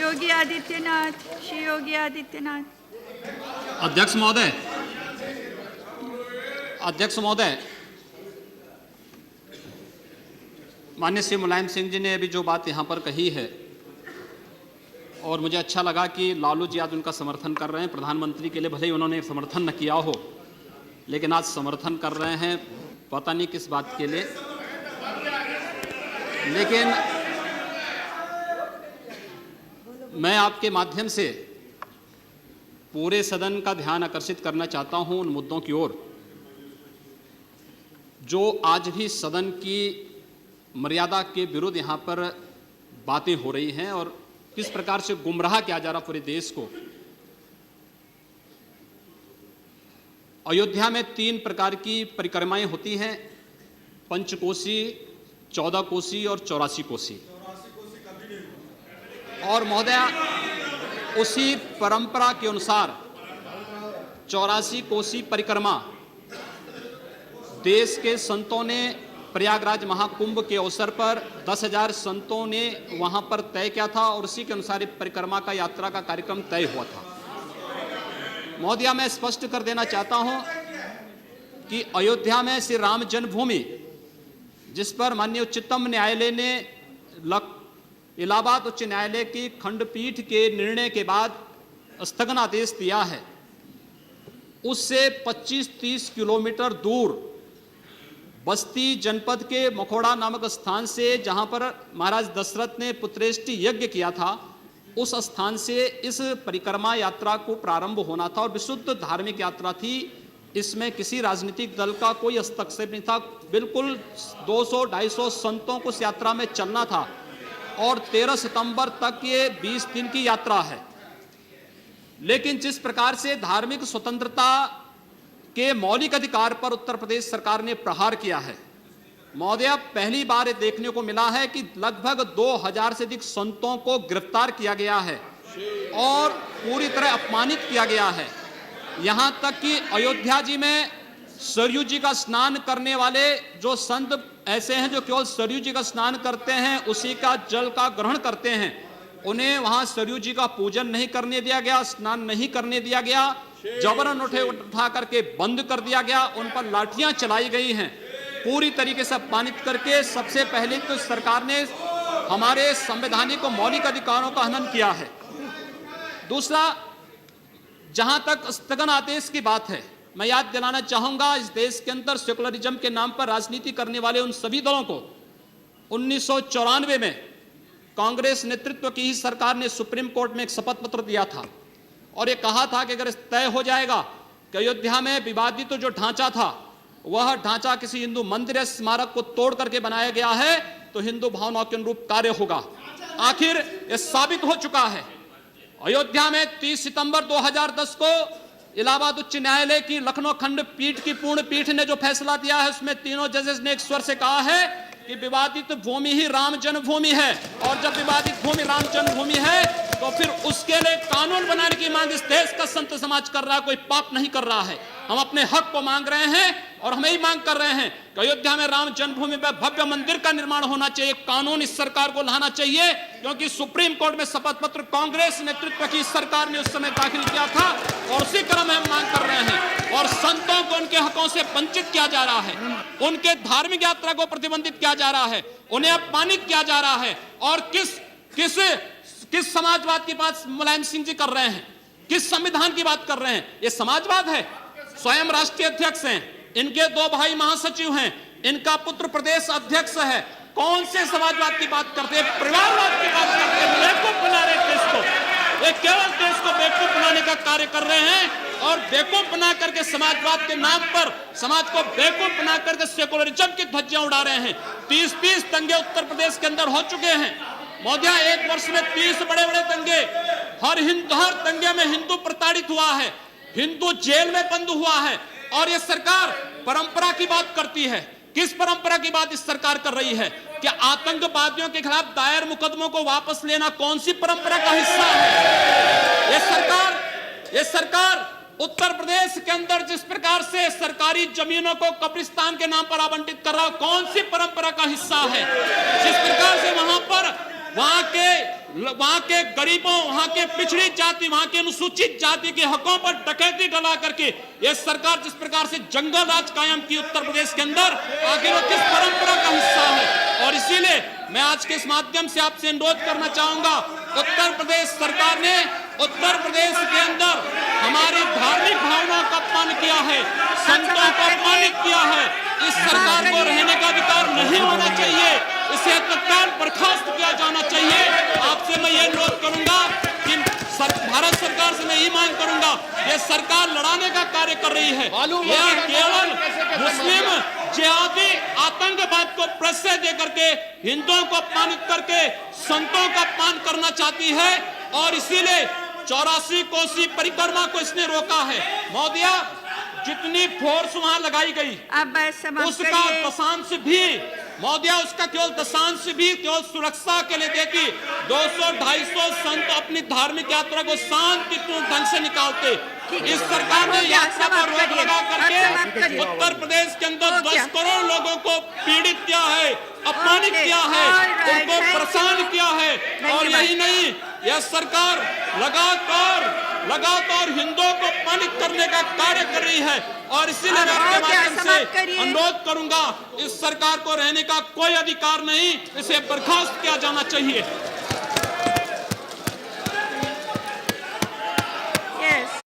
योगी आदित्यनाथ, श्री योगी आदित्यनाथ। अध्यक्ष महोदय, अध्यक्ष महोदय, माननीय श्री मुलायम सिंह जी ने अभी जो बात यहाँ पर कही है और मुझे अच्छा लगा कि लालू जी आज उनका समर्थन कर रहे हैं। प्रधानमंत्री के लिए भले ही उन्होंने समर्थन न किया हो, लेकिन आज समर्थन कर रहे हैं, पता नहीं किस बात के लिए। लेकिन मैं आपके माध्यम से पूरे सदन का ध्यान आकर्षित करना चाहता हूं उन मुद्दों की ओर जो आज भी सदन की मर्यादा के विरुद्ध यहाँ पर बातें हो रही हैं और किस प्रकार से गुमराह किया जा रहा पूरे देश को। अयोध्या में 3 प्रकार की परिक्रमाएं होती हैं, पंचकोसी, 14 कोसी और 84 कोसी। और महोदय, उसी परंपरा के अनुसार 84 कोसी परिक्रमा देश के संतों ने प्रयागराज महाकुंभ के अवसर पर 10,000 संतों ने वहां पर तय किया था और उसी के अनुसार परिक्रमा का यात्रा का कार्यक्रम तय हुआ था। महोदया, मैं स्पष्ट कर देना चाहता हूं कि अयोध्या में श्री राम जन्मभूमि, जिस पर माननीय उच्चतम न्यायालय ने इलाहाबाद उच्च न्यायालय की खंडपीठ के निर्णय के बाद स्थगन आदेश दिया है, उससे 25-30 किलोमीटर दूर बस्ती जनपद के मखोड़ा नामक स्थान से, जहां पर महाराज दशरथ ने पुत्रेष्टि यज्ञ किया था, उस स्थान से इस परिक्रमा यात्रा को प्रारंभ होना था और विशुद्ध धार्मिक यात्रा थी। इसमें किसी राजनीतिक दल का कोई हस्तक्षेप नहीं था। बिल्कुल 200-250 संतों को इस यात्रा में चलना था और 13 सितंबर तक ये 20 दिन की यात्रा है। लेकिन जिस प्रकार से धार्मिक स्वतंत्रता के मौलिक अधिकार पर उत्तर प्रदेश सरकार ने प्रहार किया है, महोदय, पहली बार ये देखने को मिला है कि लगभग 2000 से अधिक संतों को गिरफ्तार किया गया है और पूरी तरह अपमानित किया गया है। यहां तक कि अयोध्या जी में सरयू जी का स्नान करने वाले जो संत ऐसे हैं जो केवल सरयू जी का स्नान करते हैं, उसी का जल का ग्रहण करते हैं, उन्हें वहां सरयू जी का पूजन नहीं करने दिया गया, स्नान नहीं करने दिया गया, जबरन उठा करके बंद कर दिया गया, उन पर लाठियां चलाई गई हैं, पूरी तरीके से अपमानित करके। सबसे पहले तो सरकार ने हमारे संवैधानिक और मौलिक अधिकारों का हनन किया है। दूसरा, जहां तक स्थगन आदेश की बात है, मैं याद दिलाना चाहूंगा, इस देश के अंदर सेकुलरिज्म के नाम पर राजनीति करने वाले उन सभी दलों को 1994 में कांग्रेस नेतृत्व की ही सरकार ने सुप्रीम कोर्ट में एक शपथ पत्र दिया था और ये कहा था कि अगर तय हो जाएगा कि अयोध्या में विवादित जो ढांचा था वह ढांचा किसी हिंदू मंदिर या स्मारक को तोड़ करके बनाया गया है तो हिंदू भावनाओं के अनुरूप कार्य होगा। आखिर यह साबित हो चुका है। अयोध्या में 30 सितंबर 2010 को इलाहाबाद उच्च न्यायालय की लखनऊ खंडपीठ की पूर्ण पीठ ने जो फैसला दिया है, उसमें तीनों जजेस ने एक स्वर से कहा है कि विवादित भूमि ही राम जन्मभूमि है और जब विवादित भूमि राम जन्मभूमि है तो फिर उसके लिए कानून बनाने की मांग इस देश का संत समाज कर रहा है, कोई पाप नहीं कर रहा है। हम अपने हक को मांग रहे हैं और हम यही मांग कर रहे हैं कि अयोध्या में राम जन्मभूमि पर भव्य मंदिर का निर्माण होना चाहिए, कानून इस सरकार को लाना चाहिए, क्योंकि सुप्रीम कोर्ट में शपथ पत्र कांग्रेस नेतृत्व की सरकार ने उस समय दाखिल किया था और उसी क्रम में हम मांग कर रहे हैं। और संतों को उनके हकों से वंचित किया जा रहा है, उनके धार्मिक यात्रा को प्रतिबंधित किया जा रहा है, उन्हें अपमानित किया जा रहा है। और किस समाजवाद की बात मुलायम सिंह जी कर रहे हैं, किस संविधान की बात कर रहे हैं? ये समाजवाद है। स्वयं राष्ट्रीय अध्यक्ष हैं, इनके 2 भाई महासचिव हैं, इनका पुत्र प्रदेश अध्यक्ष है। कौन से समाजवाद की बात करते हैं? परिवारवाद की बात करते हैं। बेवकूफ बना रहे देश को, ये केवल देश को बेवकूफ बनाने का कार्य कर रहे हैं और बेवकूफ बना करके समाजवाद के नाम पर समाज को बेवकूफ बना करके सेकुलरिज्म की ध्वजियां उड़ा रहे हैं। 30 दंगे उत्तर प्रदेश के अंदर हो चुके हैं महोदय, 1 वर्ष में 30 बड़े-बड़े दंगे। हर दंगे में हिंदू प्रताड़ित हुआ है, हिंदू जेल में बंद हुआ है और ये सरकार परंपरा की बात करती है। किस परंपरा की बात इस सरकार कर रही है? कि आतंकवादियों के खिलाफ दायर मुकदमों को वापस लेना कौन सी परंपरा का हिस्सा है? ये सरकार उत्तर प्रदेश के अंदर जिस प्रकार से सरकारी जमीनों को कब्रिस्तान के नाम पर आवंटित कर रहा है, कौन सी परंपरा का हिस्सा है? जिस प्रकार से वहां के वहां के गरीबों, वहां के पिछड़ी जाति, वहां के अनुसूचित जाति के हकों पर डकैती डला करके यह सरकार जिस प्रकार से जंगल राज कायम की उत्तर प्रदेश के अंदर, आखिर वो किस परंपरा का हिस्सा है? और इसीलिए मैं आज के इस माध्यम से आपसे अनुरोध करना चाहूंगा, उत्तर प्रदेश सरकार ने उत्तर प्रदेश के अंदर हमारी धार्मिक भावनाओं का अपमान किया है, संतों को अपमानित किया है। इस सरकार को रहने का अधिकार नहीं होना चाहिए, इसे तत्काल बर्खास्त किया जाना चाहिए। आपसे मैं ये अनुरोध करूंगा कि भारत सरकार से मैं ये मांग करूंगा, ये सरकार लड़ाने का कार्य कर रही है, यह केवल मुस्लिम जिहादी आतंकवाद को प्रश्रय दे करके हिंदुओं को अपमानित करके संतों का अपमान करना चाहती है। और इसीलिए 84 कोसी परिक्रमा को इसने रोका है। महोदया, जितनी फोर्स वहां लगाई गई अब समाप्त उसका करिए। दशांश भी, महोदया, उसका केवल दशांश भी केवल सुरक्षा के लिए देखी 200-250 संत अपनी धार्मिक यात्रा को शांतिपूर्ण ढंग से निकालते। इस सरकार ने यात्रा पर रोक लगा करके उत्तर प्रदेश के अंदर 10 करोड़ लोगों को पीड़ित किया है, अपमानित किया है, उनको परेशान किया है। और यही नहीं, यह सरकार लगातार हिंदुओं को अपमानित करने का कार्य कर रही है। और इसीलिए मैं आपके माध्यम से अनुरोध करूंगा, इस सरकार को रहने का कोई अधिकार नहीं, इसे बर्खास्त किया जाना चाहिए।